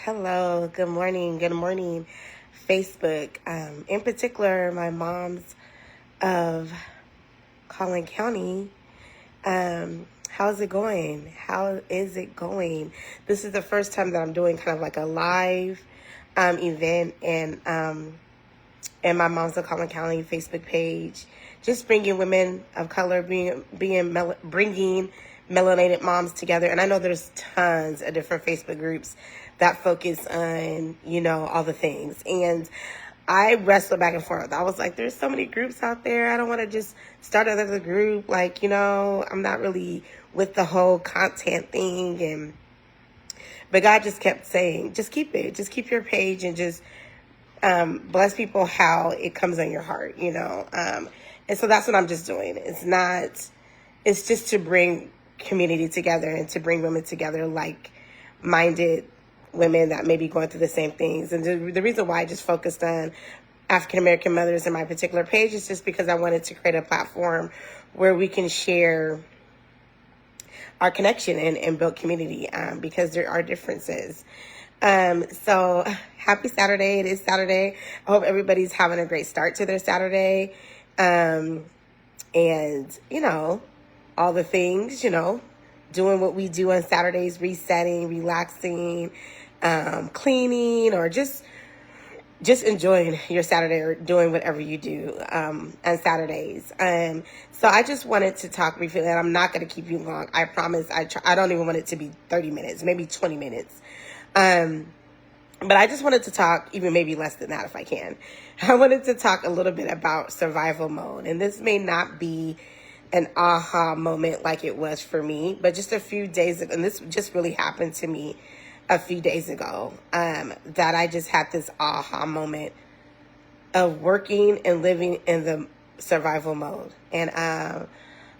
Hello, good morning, Facebook. In particular, my moms of Collin County. How's it going? How is it going? This is the first time that I'm doing kind of like a live event and my Moms of Collin County Facebook page, just bringing women of color, bringing melanated moms together. And I know there's tons of different Facebook groups that focus on, all the things. And I wrestled back and forth. I was like, there's so many groups out there. I don't want to just start another group. I'm not really with the whole content thing. But God just kept saying, just keep it. Just keep your page and just bless people how it comes on your heart, and so that's what I'm just doing. It's just to bring community together and to bring women together, like-minded women that may be going through the same things. And the reason why I just focused on African-American mothers in my particular page is just because I wanted to create a platform where we can share our connection and build community, because there are differences. So happy Saturday. It is Saturday. I hope everybody's having a great start to their Saturday. And, all the things, doing what we do on Saturdays, resetting, relaxing, cleaning, or just enjoying your Saturday or doing whatever you do on Saturdays. So I just wanted to talk briefly, and I'm not going to keep you long. I promise. I don't even want it to be 30 minutes, maybe 20 minutes. But I just wanted to talk, even maybe less than that if I can. I wanted to talk a little bit about survival mode. And this may not be an aha moment like it was for me, but just a few days ago, and this just really happened to me a few days ago, that I just had this aha moment of working and living in the survival mode. And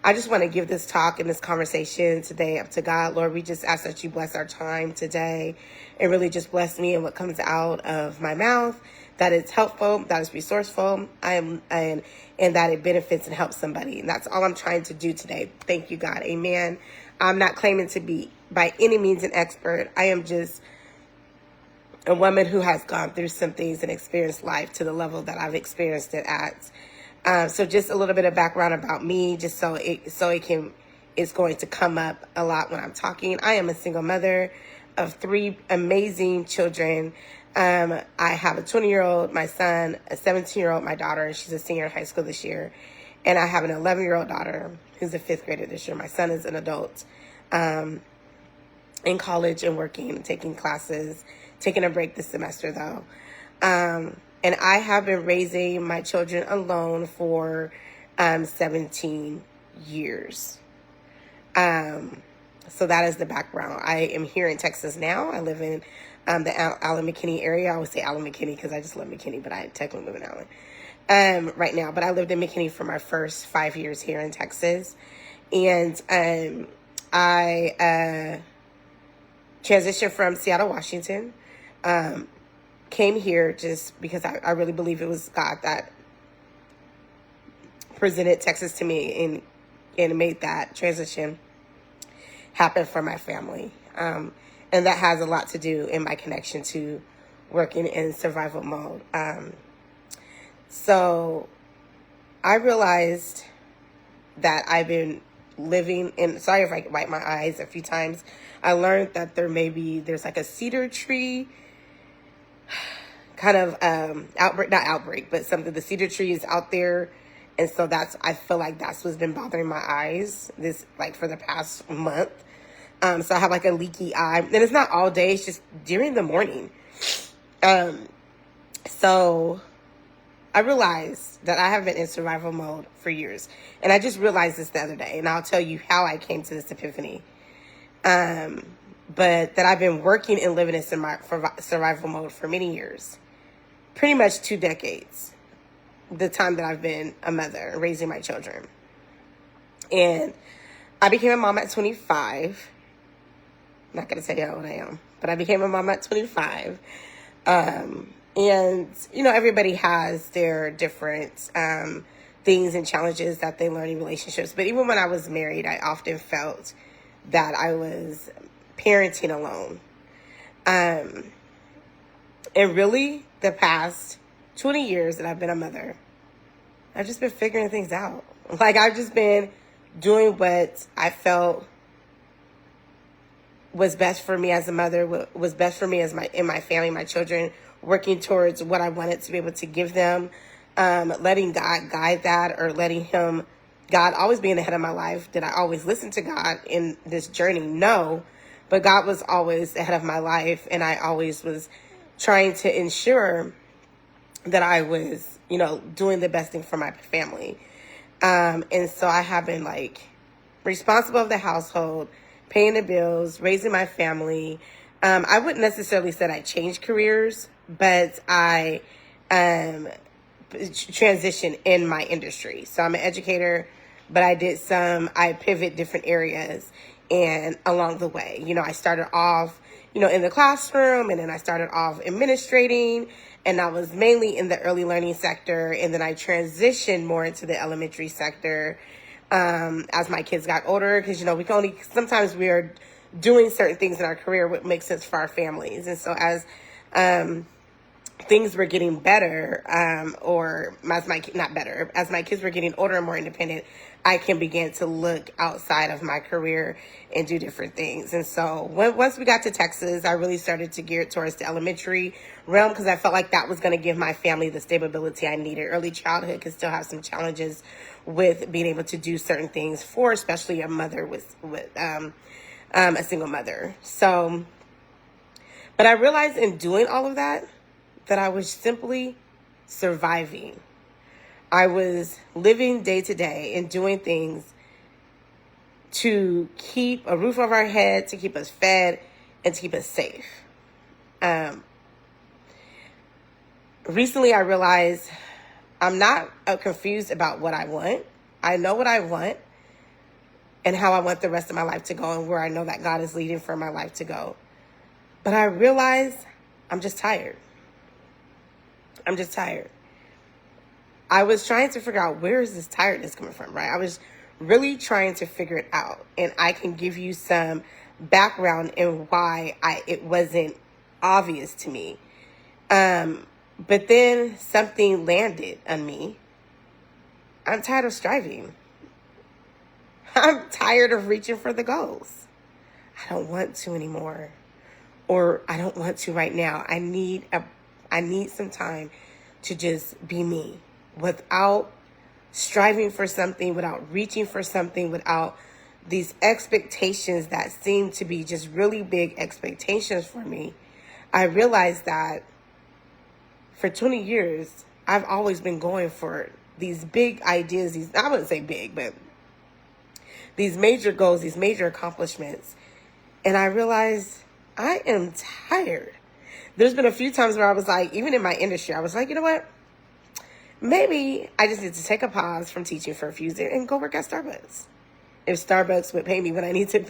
I just want to give this talk and this conversation today up to God. Lord, we just ask that you bless our time today and really just bless me and what comes out of my mouth, that it's helpful, that it's resourceful, and that it benefits and helps somebody. And that's all I'm trying to do today. Thank you, God. Amen. I'm not claiming to be by any means an expert. I am just a woman who has gone through some things and experienced life to the level that I've experienced it at. So just a little bit of background about me, just so it's going to come up a lot when I'm talking. I am a single mother of 3 amazing children. I have a 20-year-old, my son, a 17-year-old, my daughter, and she's a senior in high school this year. And I have an 11-year-old daughter who's a 5th grader this year. My son is an adult, in college and working and taking classes, taking a break this semester though. And I have been raising my children alone for 17 years. So that is the background. I am here in Texas now. I live in the Allen McKinney area. I always say Allen McKinney because I just love McKinney, but I technically live in Allen right now. But I lived in McKinney for my first 5 years here in Texas. And I transitioned from Seattle, Washington. Came here just because I really believe it was God that presented Texas to me and made that transition happen for my family. And that has a lot to do in my connection to working in survival mode. So I realized that I've been living in, sorry if I wipe my eyes a few times. I learned that there's like a cedar tree kind of not outbreak, but something, the cedar tree is out there. And so I feel like that's what's been bothering my eyes for the past month. So I have like a leaky eye, and it's not all day, it's just during the morning. So I realized that I have been in survival mode for years. And I just realized this the other day, and I'll tell you how I came to this epiphany. But that I've been working and living in survival mode for many years, pretty much 2 decades, the time that I've been a mother, raising my children. And I became a mom at 25. I'm not going to tell you how old I am, but I became a mom at 25. And, everybody has their different things and challenges that they learn in relationships. But even when I was married, I often felt that I was parenting alone. And really, the past 20 years that I've been a mother, I've just been figuring things out. Like, I've just been doing what I felt was best for me as a mother, what was best for me as my family, my children, working towards what I wanted to be able to give them, letting God guide that, or letting God always being the head of my life. Did I always listen to God in this journey? No, but God was always the head of my life, and I always was trying to ensure that I was, doing the best thing for my family. And so I have been like responsible of the household, paying the bills, raising my family. I wouldn't necessarily say I changed careers, but I transitioned in my industry. So I'm an educator, but I pivot different areas and along the way. I started off, in the classroom, and then I started off administrating, and I was mainly in the early learning sector, and then I transitioned more into the elementary sector as my kids got older, because, sometimes we are doing certain things in our career what makes sense for our families. And so as things were getting better, as my kids were getting older and more independent, I can begin to look outside of my career and do different things. And so once we got to Texas, I really started to gear towards the elementary realm, because I felt like that was going to give my family the stability I needed. Early childhood could still have some challenges with being able to do certain things for, especially a mother with a single mother. So, but I realized in doing all of that I was simply surviving. I was living day to day and doing things to keep a roof over our head, to keep us fed, and to keep us safe. Recently, I realized I'm not confused about what I want. I know what I want and how I want the rest of my life to go, and where I know that God is leading for my life to go. But I realize I'm just tired. I'm just tired. I was trying to figure out, where is this tiredness coming from, right? I was really trying to figure it out. And I can give you some background in why it wasn't obvious to me. But then something landed on me. I'm tired of striving. I'm tired of reaching for the goals. I don't want to anymore. Or I don't want to right now. I need some time to just be me, without striving for something, without reaching for something, without these expectations that seem to be just really big expectations for me. I realized that for 20 years, I've always been going for these big ideas, I wouldn't say big, but these major goals, these major accomplishments. And I realized I am tired. There's been a few times where I was like, even in my industry, I was like, you know what? Maybe I just need to take a pause from teaching for a few years and go work at Starbucks. If Starbucks would pay me what I need to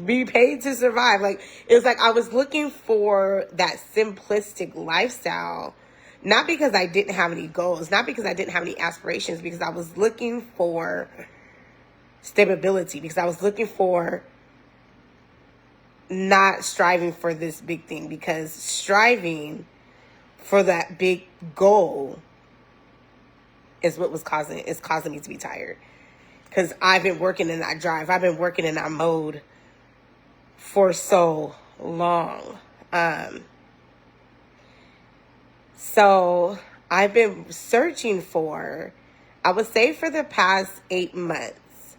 be paid to survive. Like, it was like I was looking for that simplistic lifestyle, not because I didn't have any goals, not because I didn't have any aspirations, because I was looking for stability, because I was looking for not striving for this big thing, because striving for that big goal is what causing me to be tired. Because I've been working in that drive. I've been working in that mode for so long. So I've been searching for, I would say for the past 8 months,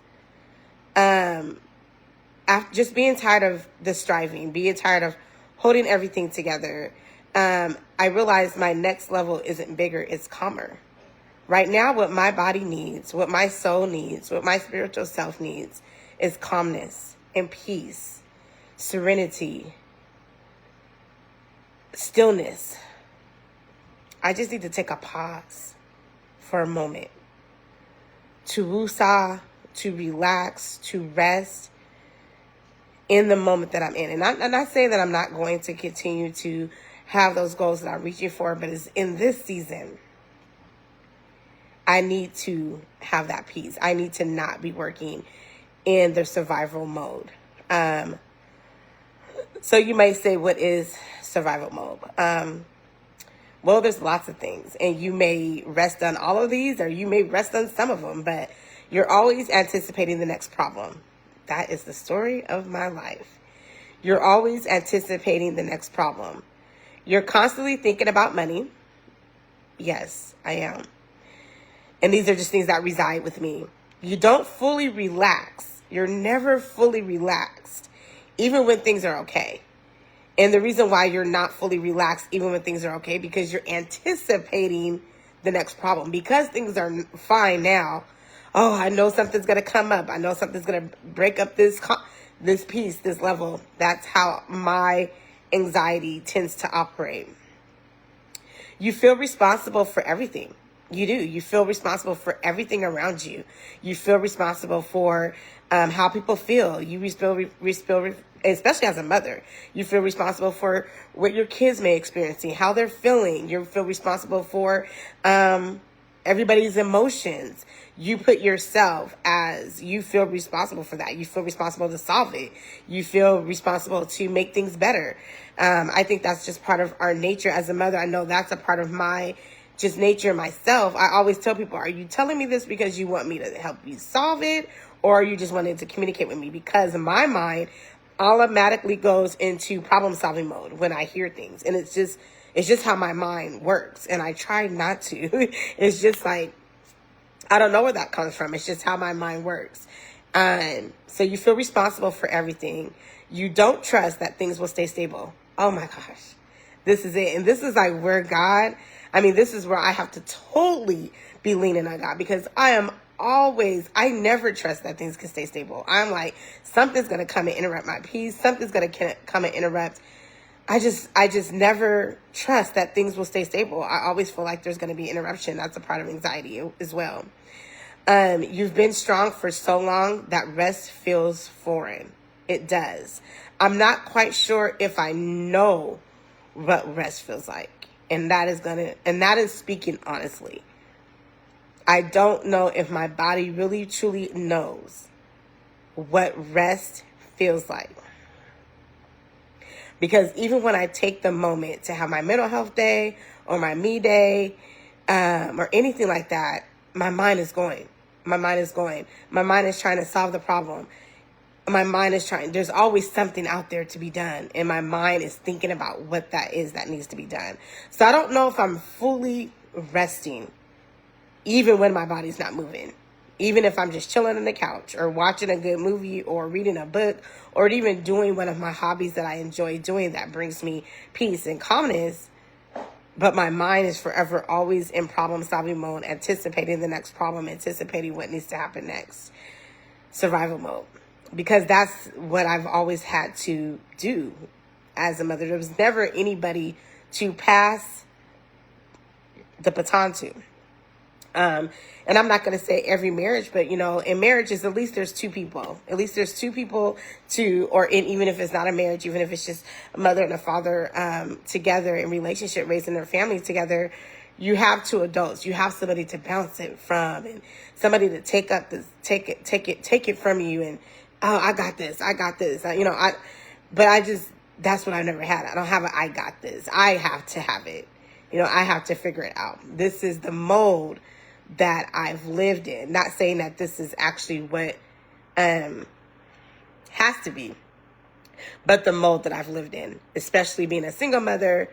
after just being tired of the striving, being tired of holding everything together, I realized my next level isn't bigger, it's calmer. Right now, what my body needs, what my soul needs, what my spiritual self needs is calmness and peace, serenity, stillness. I just need to take a pause for a moment to woosah, to relax, to rest in the moment that I'm in. And I'm not saying that I'm not going to continue to have those goals that I'm reaching for, but it's in this season, I need to have that peace. I need to not be working in the survival mode. So you may say, what is survival mode? Well, there's lots of things, and you may rest on all of these, or you may rest on some of them, but you're always anticipating the next problem. That is the story of my life. You're always anticipating the next problem. You're constantly thinking about money. Yes, I am. And these are just things that reside with me. You don't fully relax. You're never fully relaxed, even when things are okay. And the reason why you're not fully relaxed, even when things are okay, because you're anticipating the next problem. Because things are fine now. Oh, I know something's going to come up. I know something's going to break up this piece, this level. That's how my anxiety tends to operate. You feel responsible for everything. You do. You feel responsible for everything around you. You feel responsible for how people feel. You feel, especially as a mother, you feel responsible for what your kids may experience, how they're feeling. You feel responsible for everybody's emotions. You put yourself as, you feel responsible for that. You feel responsible to solve it. You feel responsible to make things better. I think that's just part of our nature as a mother. I know that's a part of my just nature myself. I always tell people, are you telling me this because you want me to help you solve it? Or are you just wanting to communicate with me? Because my mind automatically goes into problem solving mode when I hear things. And it's just how my mind works. And I try not to. It's just like, I don't know where that comes from. It's just how my mind works. So you feel responsible for everything. You don't trust that things will stay stable. Oh my gosh. This is it. And this is like where this is where I have to totally be leaning on God, because I never trust that things can stay stable. I'm like, something's going to come and interrupt my peace. Something's going to come and interrupt. I just never trust that things will stay stable. I always feel like there's going to be interruption. That's a part of anxiety as well. You've been strong for so long that rest feels foreign. It does. I'm not quite sure if I know what rest feels like. And that is speaking honestly. I don't know if my body really truly knows what rest feels like. Because even when I take the moment to have my mental health day or my me day, or anything like that, my mind is going. My mind is going. My mind is trying to solve the problem. My mind is there's always something out there to be done. And my mind is thinking about what that is that needs to be done. So I don't know if I'm fully resting, even when my body's not moving. Even if I'm just chilling on the couch or watching a good movie or reading a book or even doing one of my hobbies that I enjoy doing that brings me peace and calmness. But my mind is forever always in problem solving mode, anticipating the next problem, anticipating what needs to happen next. Survival mode. Because that's what I've always had to do as a mother. There was never anybody to pass the baton to. And I'm not going to say every marriage, but in marriages, at least there's two people. At least there's two people even if it's not a marriage, even if it's just a mother and a father together in relationship, raising their family together, you have two adults. You have somebody to bounce it from, and somebody to take it from you, and oh, I got this. That's what I've never had. I don't have I got this. I have to have it. I have to figure it out. This is the mode that I've lived in. Not saying that this is actually what has to be, but the mode that I've lived in, especially being a single mother,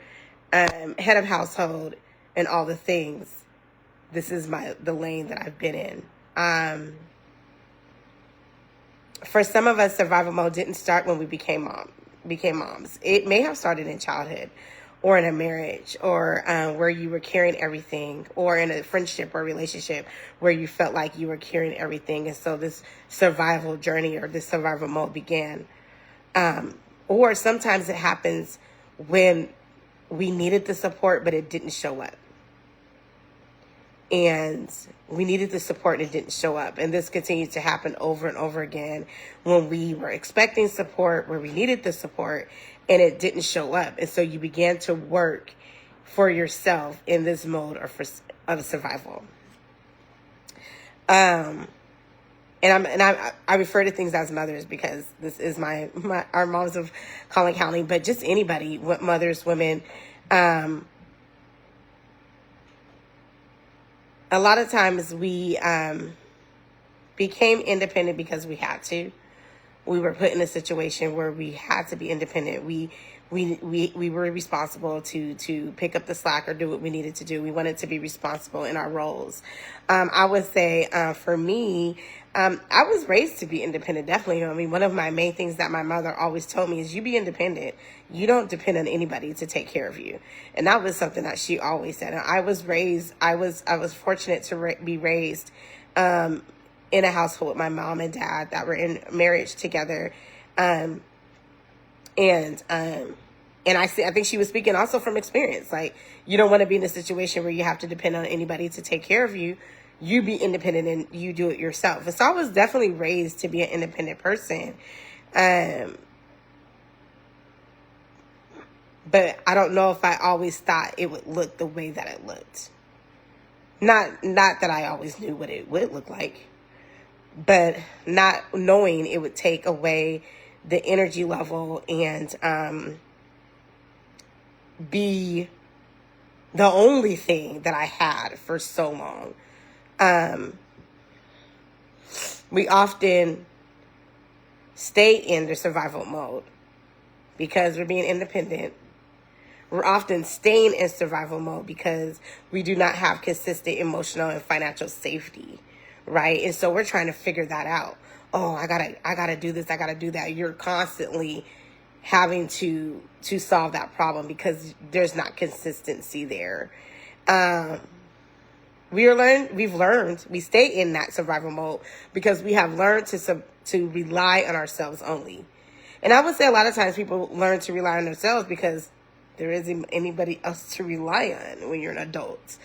head of household, and all the things. This is the lane that I've been in. For some of us, survival mode didn't start when we became moms. It may have started in childhood or in a marriage or where you were carrying everything, or in a friendship or relationship where you felt like you were carrying everything. And so this survival journey or this survival mode began. Or sometimes it happens when we needed the support, but it didn't show up. And we needed the support and it didn't show up. And this continued to happen over and over again when we were expecting support, where we needed the support, and it didn't show up. And so you began to work for yourself in this mode of survival. I refer to things as mothers because this is our moms of Collin County, but just anybody, mothers, women. A lot of times we became independent because we had to. We were put in a situation where we had to be independent. We were responsible to pick up the slack or do what we needed to do. We wanted to be responsible in our roles. I would say for me, I was raised to be independent, definitely. I mean, one of my main things that my mother always told me is you be independent. You don't depend on anybody to take care of you. And that was something that she always said. And I was fortunate to be raised in a household with my mom and dad that were in marriage together. And I think she was speaking also from experience. Like, you don't want to be in a situation where you have to depend on anybody to take care of you. You be independent and you do it yourself. And so I was definitely raised to be an independent person. But I don't know if I always thought it would look the way that it looked. Not that I always knew what it would look like, but not knowing it would take away the energy level and be the only thing that I had for so long. We often stay in the survival mode because we're being independent. We're often staying in survival mode because we do not have consistent emotional and financial safety, right? And so we're trying to figure that out. Oh, I gotta do this. I gotta do that. You're constantly having to solve that problem because there's not consistency there. We've learned, we stay in that survival mode because we have learned to rely on ourselves only. And I would say a lot of times people learn to rely on themselves because there isn't anybody else to rely on when you're an adult.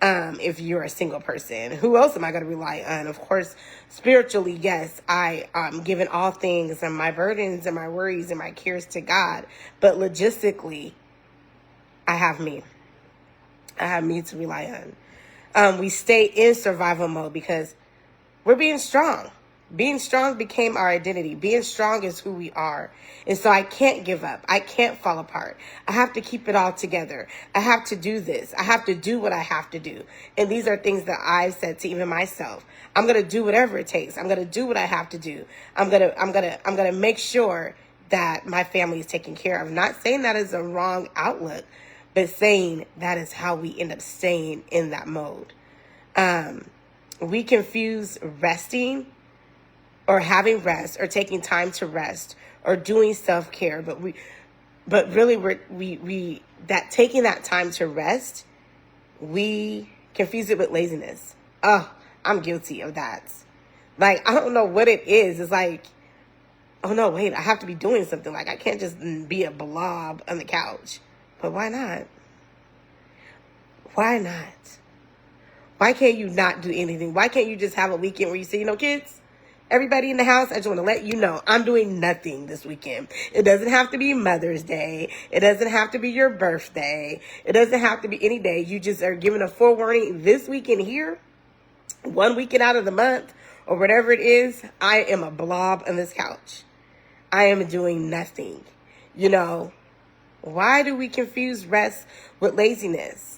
If you're a single person, who else am I going to rely on? Of course, spiritually, yes, I'm giving all things and my burdens and my worries and my cares to God. But logistically, I have me. I have me to rely on. We stay in survival mode because we're being strong. Being strong became our identity. Being strong is who we are. And so I can't give up. I can't fall apart. I have to keep it all together. I have to do this. I have to do what I have to do. And these are things that I've said to even myself. I'm going to do whatever it takes. I'm going to do what I have to do. I'm going to make sure that my family is taken care of. I'm not saying that is a wrong outlook, but saying that is how we end up staying in that mode. We confuse resting or having rest or taking time to rest or doing self-care. But really that taking that time to rest, we confuse it with laziness. Oh, I'm guilty of that. Like, I don't know what it is. It's like, oh no, wait, I have to be doing something. Like, I can't just be a blob on the couch. But why not? Why not? Why can't you not do anything? Why can't you just have a weekend where you say, kids, everybody in the house, I just want to let you know I'm doing nothing this weekend. It doesn't have to be Mother's Day. It doesn't have to be your birthday. It doesn't have to be any day. You just are given a forewarning this weekend here, one weekend out of the month, or whatever it is, I am a blob on this couch. I am doing nothing. Why do we confuse rest with laziness?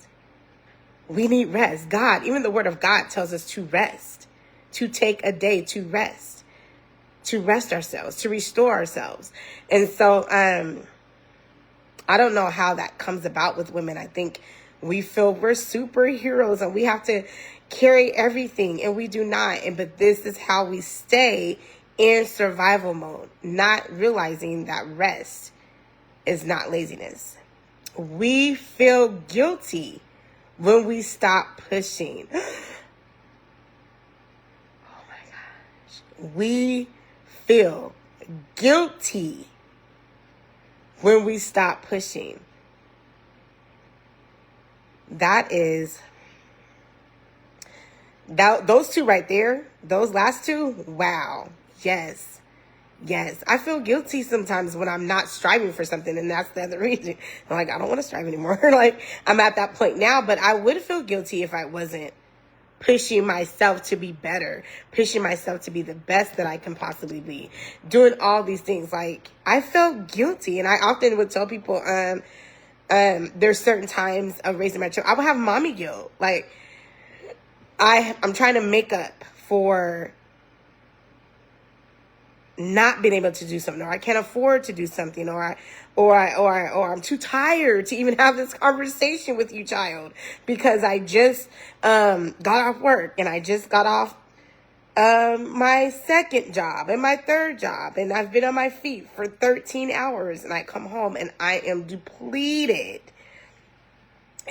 We need rest. God, even the word of God tells us to rest, to take a day to rest ourselves, to restore ourselves. And so I don't know how that comes about with women. I think we feel we're superheroes and we have to carry everything, and we do not. But this is how we stay in survival mode, not realizing that rest is not laziness. We feel guilty when we stop pushing. Oh my gosh. We feel guilty when we stop pushing. Those two right there, those last two, wow. Yes. I feel guilty sometimes when I'm not striving for something, and that's the other reason. I'm like, I don't want to strive anymore. Like, I'm at that point now, but I would feel guilty if I wasn't pushing myself to be better, pushing myself to be the best that I can possibly be, doing all these things. Like, I felt guilty. And I often would tell people, there's certain times of raising my children, I would have mommy guilt. Like, I'm trying to make up for not being able to do something, or I can't afford to do something, or I'm too tired to even have this conversation with you, child, because I just got off work, and I just got off my second job and my third job, and I've been on my feet for 13 hours, and I come home and I am depleted.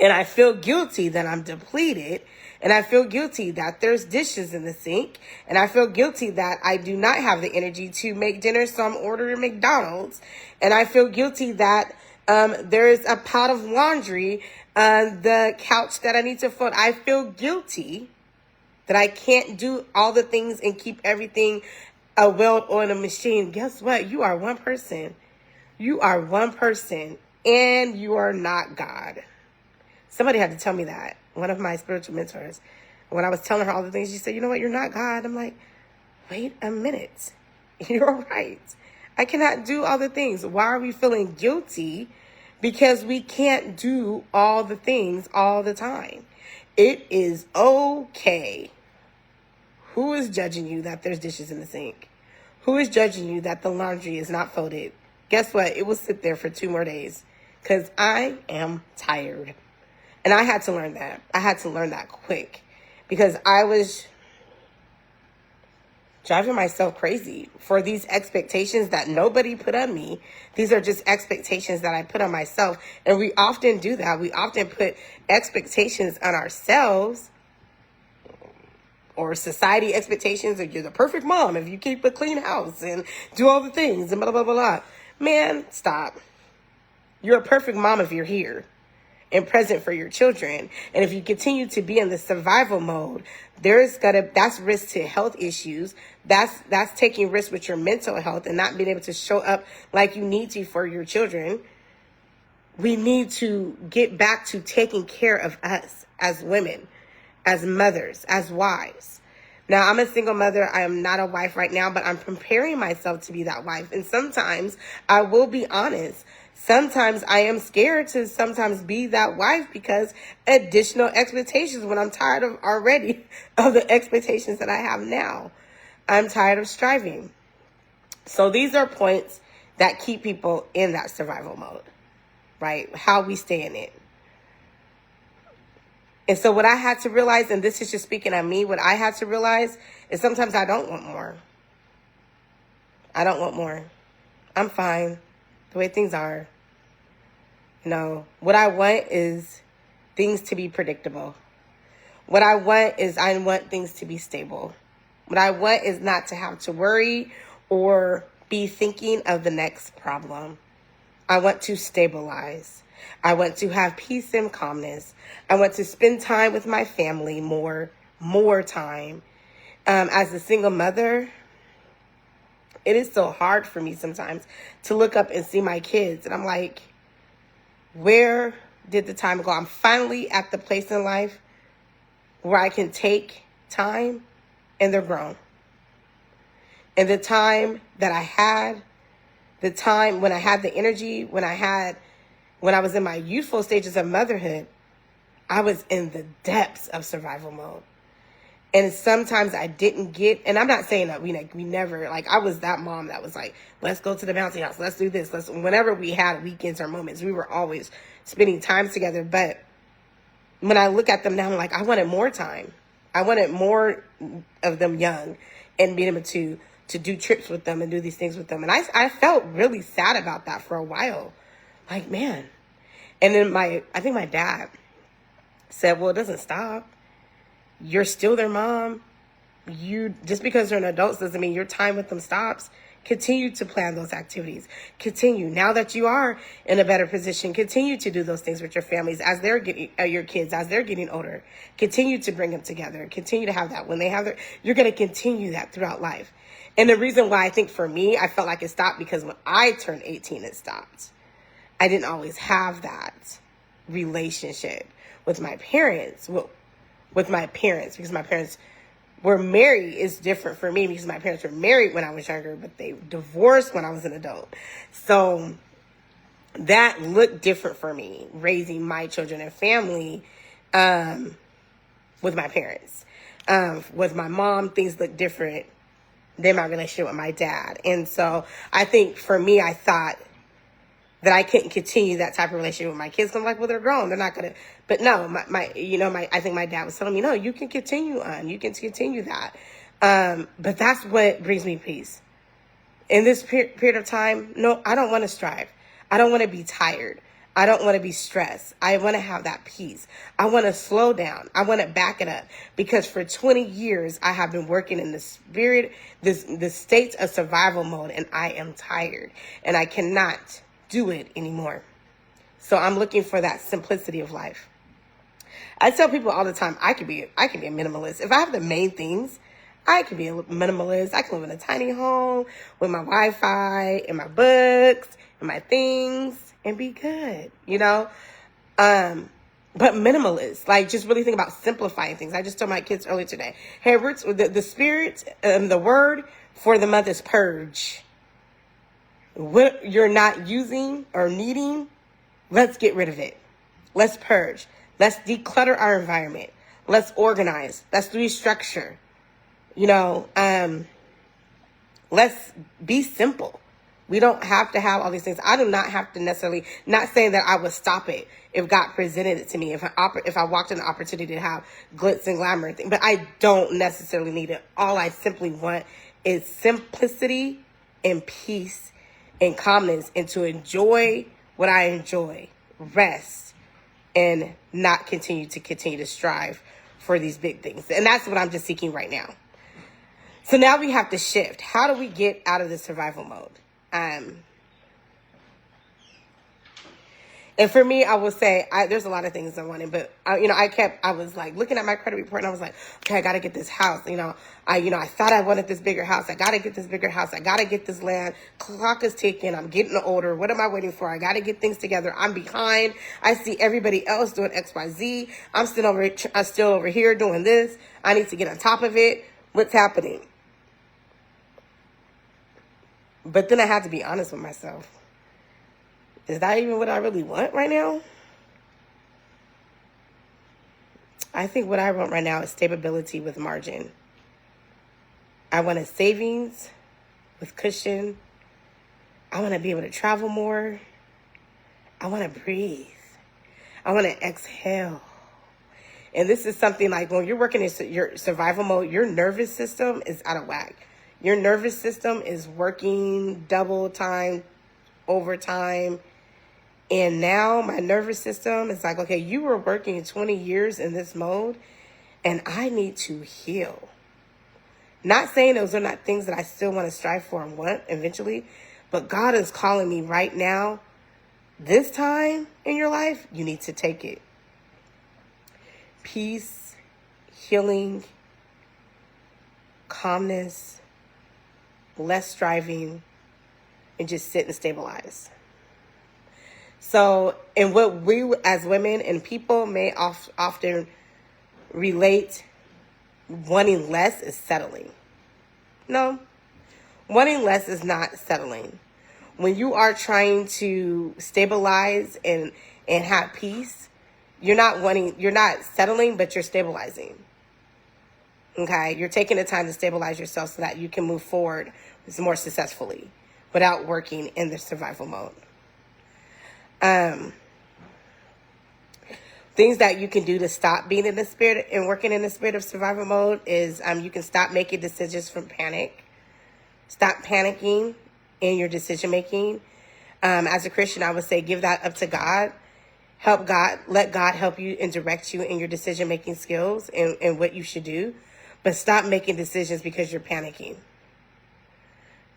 And I feel guilty that I'm depleted. And I feel guilty that there's dishes in the sink. And I feel guilty that I do not have the energy to make dinner, so I'm ordering McDonald's. And I feel guilty that there's a pot of laundry on the couch that I need to fold. I feel guilty that I can't do all the things and keep everything a well-oiled machine. Guess what? You are one person. You are one person, and you are not God. Somebody had to tell me that. One of my spiritual mentors. When I was telling her all the things, she said, you know what? You're not God. I'm like, wait a minute. You're right. I cannot do all the things. Why are we feeling guilty? Because we can't do all the things all the time. It is okay. Who is judging you that there's dishes in the sink? Who is judging you that the laundry is not folded? Guess what? It will sit there for 2 more days because I am tired. And I had to learn that. I had to learn that quick because I was driving myself crazy for these expectations that nobody put on me. These are just expectations that I put on myself. And we often do that. We often put expectations on ourselves, or society expectations, that you're the perfect mom if you keep a clean house and do all the things and blah, blah, blah, blah. Man, stop. You're a perfect mom if you're here and present for your children. And if you continue to be in the survival mode, that's risk to health issues. That's taking risks with your mental health and not being able to show up like you need to for your children. We need to get back to taking care of us as women, as mothers, as wives. Now, I'm a single mother. I am not a wife right now, but I'm preparing myself to be that wife. And sometimes, I will be honest, sometimes I am scared to sometimes be that wife because additional expectations when I'm tired of already of the expectations that I have now. I'm tired of striving. So these are points that keep people in that survival mode, right? How we stay in it. And so what I had to realize, and this is just speaking of me, what I had to realize is sometimes I don't want more. I don't want more. I'm fine the way things are. You know, what I want is things to be predictable. What I want is I want things to be stable. What I want is not to have to worry or be thinking of the next problem. I want to stabilize. I want to have peace and calmness. I want to spend time with my family more time. As a single mother, it is so hard for me sometimes to look up and see my kids. And I'm like, where did the time go? I'm finally at the place in life where I can take time and they're grown. And the time that I had, the time when I had the energy, when I was in my youthful stages of motherhood, I was in the depths of survival mode. And sometimes I didn't get, and I'm not saying that we never, like I was that mom that was like, let's go to the bouncy house, let's do this, whenever we had weekends or moments, we were always spending time together. But when I look at them now, I'm like, I wanted more time. I wanted more of them young and being able to do trips with them and do these things with them. And I felt really sad about that for a while. Like, man. And then I think my dad said, well, it doesn't stop. You're still their mom. Just because they're an adult doesn't mean your time with them stops. Continue to plan those activities. Continue. Now that you are in a better position, continue to do those things with your families as they're getting, your kids, as they're getting older. Continue to bring them together. Continue to have that when they have you're going to continue that throughout life. And the reason why I think for me, I felt like it stopped because when I turned 18, it stopped. I didn't always have that relationship with my parents. with my parents, because my parents were married is different for me because my parents were married when I was younger, but they divorced when I was an adult. So that looked different for me, raising my children and family with my parents. With my mom, things look different than my relationship with my dad. And so I think for me, I thought that I couldn't continue that type of relationship with my kids. I'm like, well, they're grown. They're not going to. But no, I think my dad was telling me, no, you can continue on. You can continue that. But that's what brings me peace. In this period of time, no, I don't want to strive. I don't want to be tired. I don't want to be stressed. I want to have that peace. I want to slow down. I want to back it up, because for 20 years, I have been working in the spirit, the state of survival mode, and I am tired and I cannot do it anymore. So I'm looking for that simplicity of life. I tell people all the time, I can be a minimalist. If I have the main things, I can be a minimalist. I can live in a tiny home with my Wi-Fi and my books and my things and be good, But minimalist, like, just really think about simplifying things. I just told my kids earlier today, hey, the spirit, the word for the month is purge. What you're not using or needing, let's get rid of it. Let's purge. Let's declutter our environment. Let's organize. Let's restructure. Let's be simple. We don't have to have all these things. I do not have to necessarily, not saying that I would stop it if God presented it to me, if I walked in the opportunity to have glitz and glamour thing, but I don't necessarily need it. All I simply want is simplicity and peace and calmness, and to enjoy what I enjoy, rest, and not continue to strive for these big things. And that's what I'm just seeking right now. So now we have to shift. How do we get out of the survival mode? And for me, I will say, there's a lot of things I wanted, but I was like looking at my credit report and I was like, okay, I got to get this house. I thought I wanted this bigger house. I got to get this bigger house. I got to get this land. Clock is ticking. I'm getting older. What am I waiting for? I got to get things together. I'm behind. I see everybody else doing X, Y, Z. I'm still over here doing this. I need to get on top of it. What's happening? But then I had to be honest with myself. Is that even what I really want right now? I think what I want right now is stability with margin. I want a savings with cushion. I want to be able to travel more. I want to breathe. I want to exhale. And this is something like when you're working in your survival mode, your nervous system is out of whack. Your nervous system is working double time, overtime. And now my nervous system is like, okay, you were working 20 years in this mode and I need to heal. Not saying those are not things that I still want to strive for and want eventually, but God is calling me right now. This time in your life, you need to take it. Peace, healing, calmness, less striving, and just sit and stabilize. So, and what we as women and people may often relate wanting less is settling. No, wanting less is not settling. When you are trying to stabilize and have peace, you're not settling, but you're stabilizing. Okay, you're taking the time to stabilize yourself so that you can move forward more successfully without working in the survival mode. Things that you can do to stop being in the spirit and working in the spirit of survival mode is you can stop making decisions from panic. Stop panicking in your decision making. As a Christian, I would say give that up to God. Let God help you and direct you in your decision making skills and what you should do. But stop making decisions because you're panicking.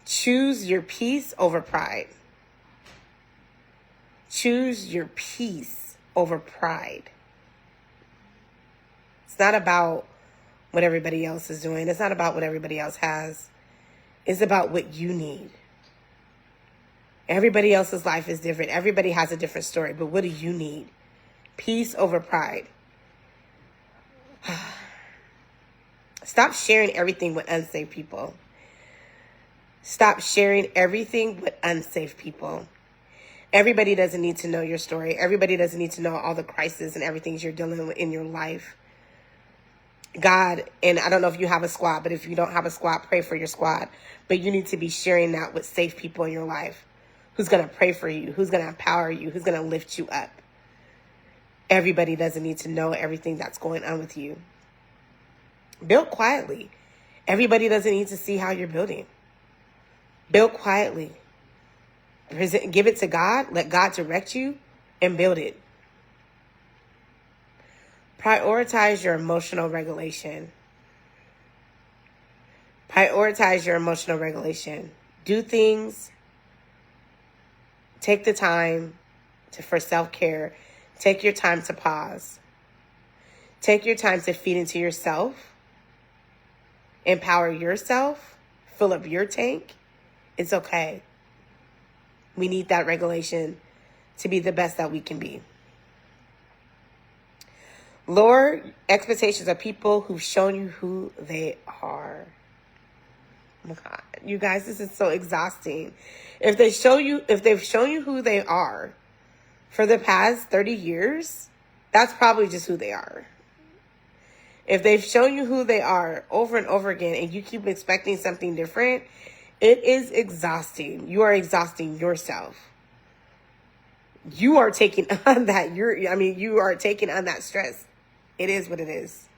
Choose your peace over pride. Choose your peace over pride. It's not about what everybody else is doing. It's not about what everybody else has. It's about what you need. Everybody else's life is different. Everybody has a different story. But what do you need? Peace over pride. Stop sharing everything with unsafe people. Stop sharing everything with unsafe people. Everybody doesn't need to know your story. Everybody doesn't need to know all the crises and everything you're dealing with in your life. God, and I don't know if you have a squad, but if you don't have a squad, pray for your squad. But you need to be sharing that with safe people in your life. Who's going to pray for you? Who's going to empower you? Who's going to lift you up? Everybody doesn't need to know everything that's going on with you. Build quietly. Everybody doesn't need to see how you're building. Build quietly. Give it to God. Let God direct you and build it. Prioritize your emotional regulation. Prioritize your emotional regulation. Do things. Take the time for self-care. Take your time to pause. Take your time to feed into yourself. Empower yourself. Fill up your tank. It's okay. We need that regulation to be the best that we can be. Lower expectations of people who've shown you who they are. Oh my God, you guys, this is so exhausting. If they've shown you who they are for the past 30 years, that's probably just who they are. If they've shown you who they are over and over again and you keep expecting something different, it is exhausting. You are exhausting yourself. You are taking on that. You are taking on that stress. It is what it is.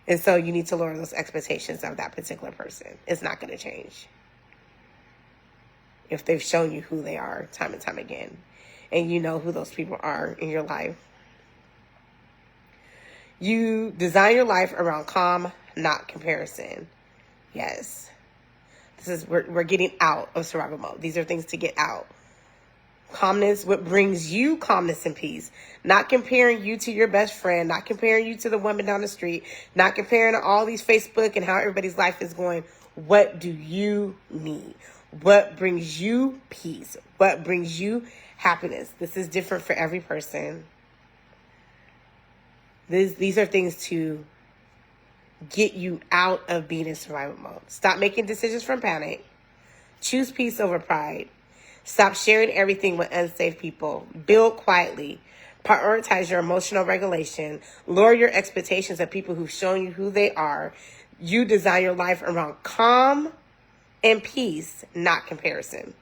And so you need to lower those expectations of that particular person. It's not going to change. If they've shown you who they are time and time again, and you know who those people are in your life. You design your life around calm, not comparison. Yes. We're getting out of survival mode. These are things to get out. Calmness, what brings you calmness and peace. Not comparing you to your best friend, not comparing you to the woman down the street, not comparing to all these Facebook and how everybody's life is going. What do you need? What brings you peace? What brings you happiness? This is different for every person. These are things to get you out of being in survival mode. Stop making decisions from panic. Choose peace over pride. Stop sharing everything with unsafe people. Build quietly. Prioritize your emotional regulation. Lower your expectations of people who've shown you who they are. You design your life around calm and peace, not comparison.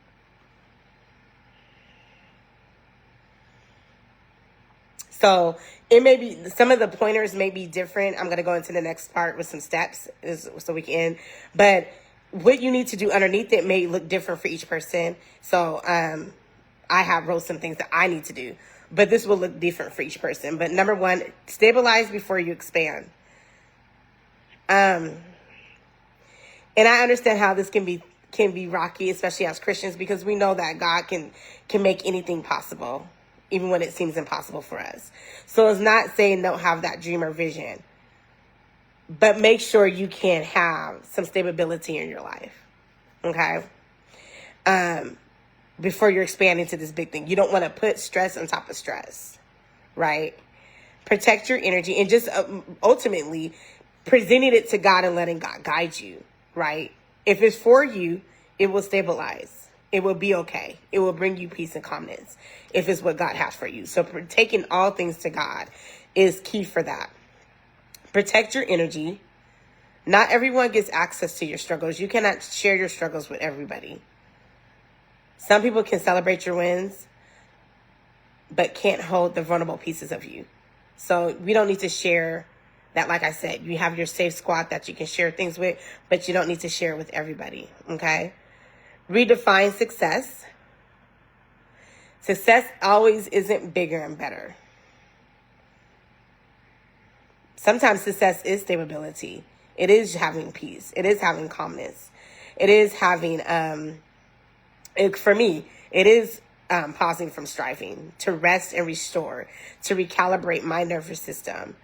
So it may be, some of the pointers may be different. I'm going to go into the next part with some steps so we can end. But what you need to do underneath it may look different for each person. So I have wrote some things that I need to do, but this will look different for each person. But number one, stabilize before you expand. And I understand how this can be rocky, especially as Christians, because we know that God can make anything possible, even when it seems impossible for us. So it's not saying don't have that dream or vision, but make sure you can have some stability in your life, okay? Before you're expanding to this big thing. You don't want to put stress on top of stress, right? Protect your energy and just ultimately presenting it to God and letting God guide you, right? If it's for you, it will stabilize. It will be okay. It will bring you peace and calmness if it's what God has for you. So taking all things to God is key for that. Protect your energy. Not everyone gets access to your struggles. You cannot share your struggles with everybody. Some people can celebrate your wins, but can't hold the vulnerable pieces of you. So we don't need to share that. Like I said, you have your safe squad that you can share things with, but you don't need to share it with everybody, okay? Redefine success. Success always isn't bigger and better. Sometimes success is stability. It is having peace. It is having calmness. It is having, for me, it is pausing from striving, to rest and restore, to recalibrate my nervous system.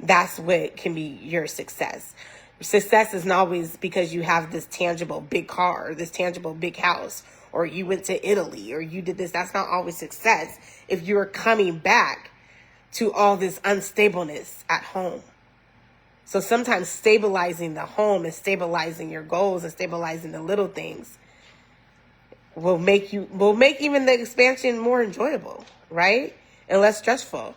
That's what can be your success. Success isn't always because you have this tangible big car, or this tangible big house, or you went to Italy, or you did this. That's not always success if you're coming back to all this unstableness at home. So sometimes stabilizing the home and stabilizing your goals and stabilizing the little things will make even the expansion more enjoyable, right? And less stressful.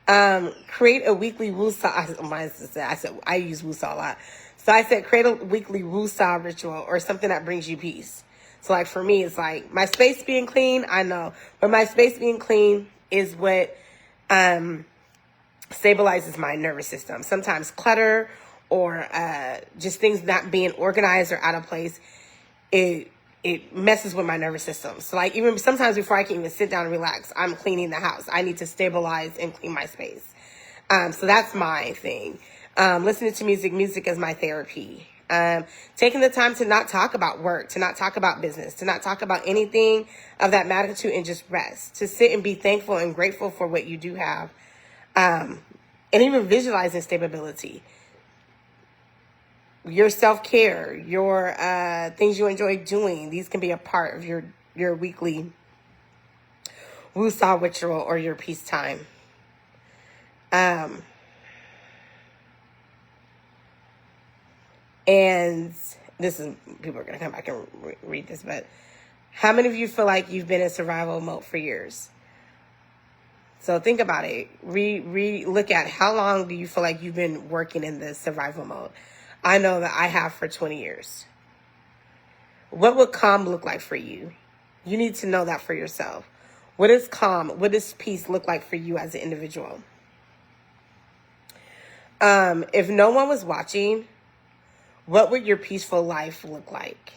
Create a weekly woosah. I use woosah a lot. So I said, create a weekly woosah ritual or something that brings you peace. So like for me, it's like my space being clean. I know, but my space being clean is what, stabilizes my nervous system. Sometimes clutter or, just things not being organized or out of place, it messes with my nervous system. So like even sometimes before I can even sit down and relax, I'm cleaning the house. I need to stabilize and clean my space. So that's my thing. Listening to music. Music is my therapy. Taking the time to not talk about work, to not talk about business, to not talk about anything of that magnitude and just rest. To sit and be thankful and grateful for what you do have. And even visualizing stability. Your self-care, your things you enjoy doing, these can be a part of your weekly woosah ritual or your peace time. And this is, people are going to come back and read this, but how many of you feel like you've been in survival mode for years? So think about it. Look at how long do you feel like you've been working in this survival mode? I know that I have for 20 years. What would calm look like for you? You need to know that for yourself. What is calm? What does peace look like for you as an individual? If no one was watching, what would your peaceful life look like?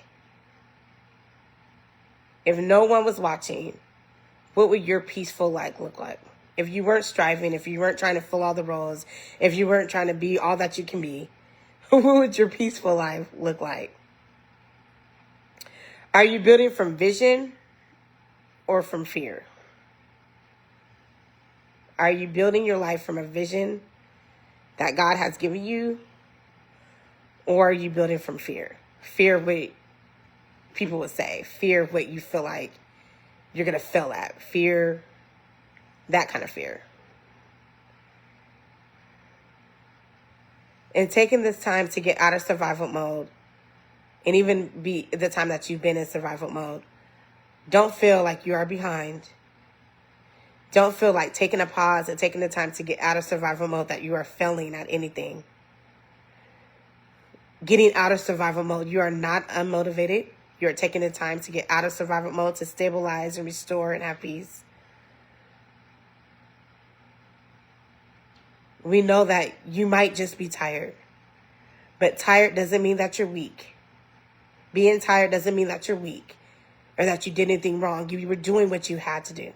If no one was watching, what would your peaceful life look like? If you weren't striving, if you weren't trying to fill all the roles, if you weren't trying to be all that you can be, what would your peaceful life look like? Are you building from vision or from fear? Are you building your life from a vision that God has given you? Or are you building from fear? Fear of what people would say. Fear of what you feel like you're going to fail at. Fear, that kind of fear. And taking this time to get out of survival mode, and even be the time that you've been in survival mode, don't feel like you are behind. Don't feel like taking a pause and taking the time to get out of survival mode that you are failing at anything. Getting out of survival mode, you are not unmotivated. You're taking the time to get out of survival mode to stabilize and restore and have peace. We know that you might just be tired, but tired doesn't mean that you're weak. Being tired doesn't mean that you're weak or that you did anything wrong. You were doing what you had to do.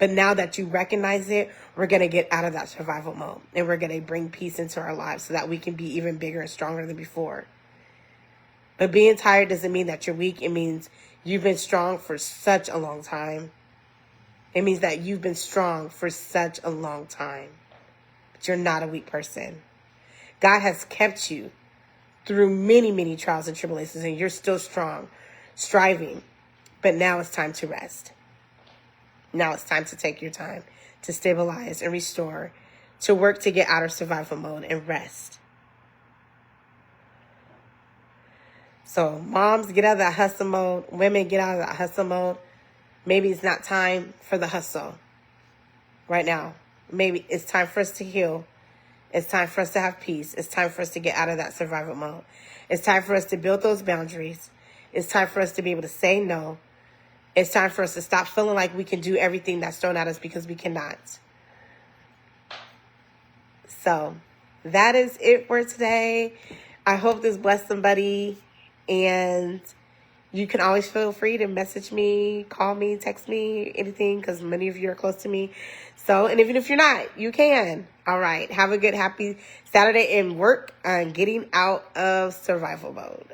But now that you recognize it, we're going to get out of that survival mode and we're going to bring peace into our lives so that we can be even bigger and stronger than before. But being tired doesn't mean that you're weak. It means you've been strong for such a long time. It means that you've been strong for such a long time. But you're not a weak person. God has kept you through many, many trials and tribulations, and you're still strong, striving. But now it's time to rest. Now it's time to take your time to stabilize and restore, to work to get out of survival mode and rest. So moms, get out of that hustle mode. Women, get out of that hustle mode. Maybe it's not time for the hustle right now. Maybe it's time for us to heal. It's time for us to have peace. It's time for us to get out of that survival mode. It's time for us to build those boundaries. It's time for us to be able to say no. It's time for us to stop feeling like we can do everything that's thrown at us because we cannot. So that is it for today. I hope this blessed somebody. And you can always feel free to message me, call me, text me, anything, because many of you are close to me. So, and even if you're not, you can. All right. Have a good, happy Saturday and work on getting out of survival mode.